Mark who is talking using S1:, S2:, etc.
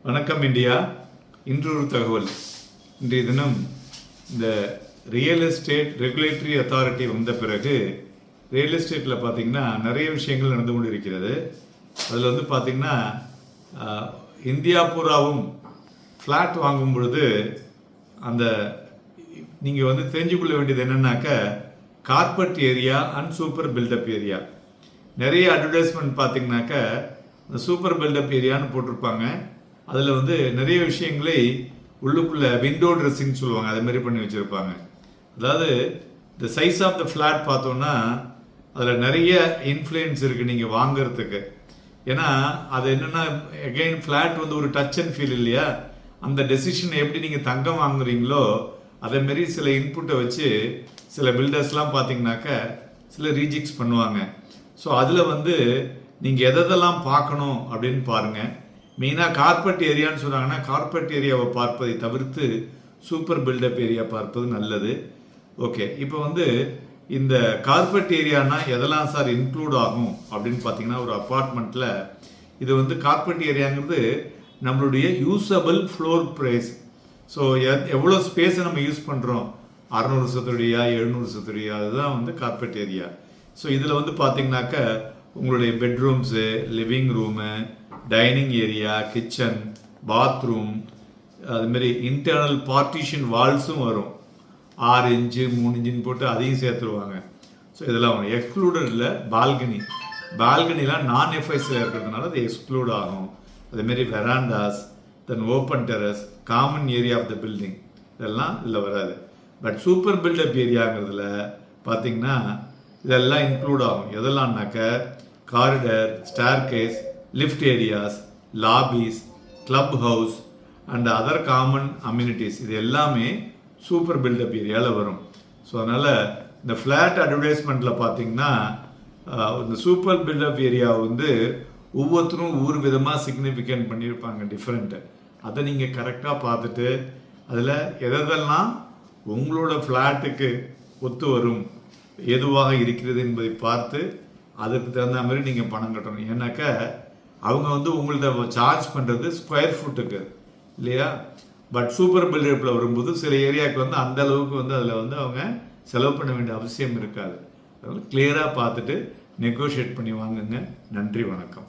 S1: வணக்கம் இந்தியா. இன்றொரு தகவல். இன்றைய தினம் இந்த ரியல் எஸ்டேட் ரெகுலேட்டரி அத்தாரிட்டி வந்த பிறகு ரியல் எஸ்டேட்டில் பார்த்திங்கன்னா நிறைய விஷயங்கள் நடந்து கொண்டு இருக்கிறது. அதில் வந்து பார்த்திங்கன்னா இந்தியா பூராவும் ஃப்ளாட் வாங்கும் பொழுது அந்த நீங்கள் வந்து தெரிஞ்சுக்கொள்ள வேண்டியது என்னென்னாக்க carpet area and super built up area. நிறைய அட்வர்டைஸ்மெண்ட் பார்த்திங்கனாக்க இந்த சூப்பர் பில்டப் ஏரியான்னு போட்டிருப்பாங்க. அதில் வந்து நிறைய விஷயங்களை உள்ளுக்குள்ளே விண்டோ ட்ரெஸ்ஸிங் சொல்லுவாங்க, அது மாதிரி பண்ணி வச்சுருப்பாங்க. அதாவது இந்த சைஸ் ஆஃப் த ஃப்ளாட் பார்த்தோன்னா அதில் நிறைய இன்ஃப்ளூயன்ஸ் இருக்குது நீங்கள் வாங்கிறதுக்கு. ஏன்னா அது என்னென்னா எகெயின் ஃப்ளாட் வந்து ஒரு டச் அண்ட் ஃபீல் இல்லையா, அந்த டெசிஷன் எப்படி நீங்கள் தங்கம் வாங்குறீங்களோ அதேமாரி சில இன்புட்டை வச்சு சில பில்டர்ஸ்லாம் பார்த்தீங்கன்னாக்க சில ரீஜெக்ட்ஸ் பண்ணுவாங்க. ஸோ அதில் வந்து நீங்கள் எதெல்லாம் பார்க்கணும் அப்படின்னு பாருங்கள். மெயினாக கார்பெட் ஏரியான்னு சொன்னாங்கன்னா கார்பெட் ஏரியாவை பார்ப்பதை தவிர்த்து சூப்பர் பில்டப் ஏரியா பார்ப்பது நல்லது. ஓகே, இப்போ வந்து இந்த கார்பெட் ஏரியானா எதெல்லாம் சார் இன்க்ளூட் ஆகும் அப்படின்னு பார்த்தீங்கன்னா, ஒரு அப்பார்ட்மெண்ட்டில் இது வந்து கார்பெட் ஏரியாங்கிறது நம்மளுடைய யூஸபிள் ஃப்ளோர் ப்ரைஸ். ஸோ எவ்வளோ ஸ்பேஸை நம்ம யூஸ் பண்ணுறோம், 600 சதுரடியா 700 சதுரடியா, அதுதான் வந்து கார்பெட் ஏரியா. ஸோ இதில் வந்து பார்த்தீங்கன்னாக்க உங்களுடைய bedrooms, living room, dining area, kitchen, bathroom, அதுமாரி இன்டர்னல் பார்ட்டிஷன் வால்ஸும் வரும். 6 இன்ச்சு 3 இன்ச்சுன்னு போட்டு அதையும் சேர்த்துருவாங்க. ஸோ இதெல்லாம் வரும். எக்ஸ்க்ளூடட் இல்லை பால்கனிலாம் நான் எஃப்ஐஸில் இருக்கிறதுனால அது எக்ஸ்க்ளூட் ஆகும். அதேமாரி verandas, then open terrace, common area of the building, இதெல்லாம் இதில் வராது. பட் சூப்பர் பில்டப் ஏரியாங்கிறதுல பார்த்தீங்கன்னா இதெல்லாம் இன்க்ளூட் ஆகும். எதெல்லாம்னாக்க corridor, staircase, lift areas, lobbies, club house and other common amenities, இது எல்லாமே சூப்பர் பில்டப் ஏரியாவில் வரும். ஸோ அதனால் இந்த ஃப்ளாட் அட்வர்டைஸ்மெண்ட்டில் பார்த்தீங்கன்னா இந்த சூப்பர் பில்டப் ஏரியா வந்து ஒவ்வொருத்தரும் ஒவ்வொரு விதமாக சிக்னிஃபிகண்ட் பண்ணியிருப்பாங்க, டிஃப்ரெண்ட்டு. அதை நீங்கள் கரெக்டாக பார்த்துட்டு அதில் எதெல்லாம் உங்களோட ஃப்ளாட்டுக்கு ஒத்து வரும், எதுவாக இருக்கிறது என்பதை பார்த்து அதுக்கு தகுந்த மாதிரி நீங்கள் பணம் கட்டணும். ஏன்னாக்கா அவங்க வந்து உங்கள்கிட்ட சார்ஜ் பண்ணுறது ஸ்கொயர் ஃபுட்டுக்கு இல்லையா. பட் சூப்பர் பில்டப்பில் வரும்போது சில ஏரியாவுக்கு வந்து அந்த அளவுக்கு வந்து அதில் வந்து அவங்க செலவு பண்ண வேண்டிய அவசியம் இருக்காது. அதனால் கிளியராக பார்த்துட்டு நெகோஷியேட் பண்ணி வாங்குங்க. நன்றி, வணக்கம்.